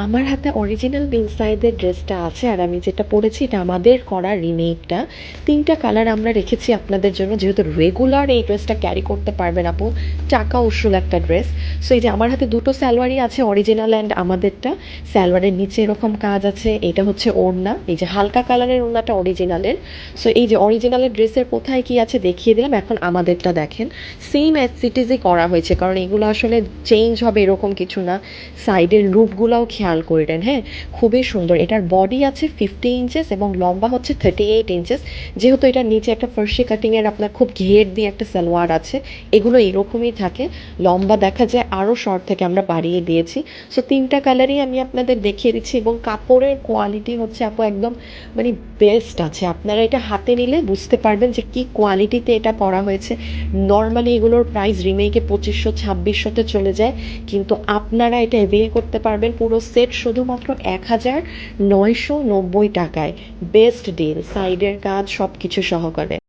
আমার হাতে অরিজিনাল ইনসাইডের ড্রেসটা আছে আর আমি যেটা পরেছি এটা আমাদের করা রিমেকটা। ৩টা কালার আমরা রেখেছি আপনাদের জন্য, যেহেতু রেগুলার এই ড্রেসটা ক্যারি করতে পারবেন আপু, টাকা উসুল একটা ড্রেস। সো এই যে আমার হাতে দুটো সালোয়ারই আছে, অরিজিনাল অ্যান্ড আমাদেরটা। সালোয়ারের নিচে এরকম কাজ আছে, এটা হচ্ছে ওড়না, এই যে হালকা কালারের ওড়নাটা অরিজিনালের। সো এই যে অরিজিনালের ড্রেসের কোথায় কি আছে দেখিয়ে দিলাম, এখন আমাদেরটা দেখেন। সেম অ্যাজ ইটই করা হয়েছে, কারণ এগুলো আসলে চেঞ্জ হবে এরকম কিছু না। সাইডের রূপগুলোও খেয়াল করলেন, হ্যাঁ, খুবই সুন্দর। এটার বডি আছে 50 ইঞ্চেস এবং লম্বা হচ্ছে 38 ইঞ্চেস। যেহেতু এটার নিচে একটা ফার্সি কাটিংয়ের আপনার খুব ঘের দিয়ে একটা সালোয়ার আছে, এগুলো এরকমই থাকে। লম্বা দেখা যায় আরও শর্ট থেকে আমরা বাড়িয়ে দিয়েছি। সো 3টা কালারই আমি আপনাদের দেখিয়ে দিচ্ছি এবং কাপড়ের কোয়ালিটি হচ্ছে আপু একদম মানে বেস্ট আছে। আপনারা এটা হাতে নিলে বুঝতে পারবেন যে কী কোয়ালিটিতে এটা করা হয়েছে। নর্মালি এগুলোর প্রাইস রিমেকে 2500-2600তে চলে যায়, কিন্তু আপনারা এটা অ্যাভেল করতে পারবেন পুরো সেট শুধুমাত্র 1990 টাকায়। বেস্ট ডিল, সাইডের কাজ সব কিছু সহকারে।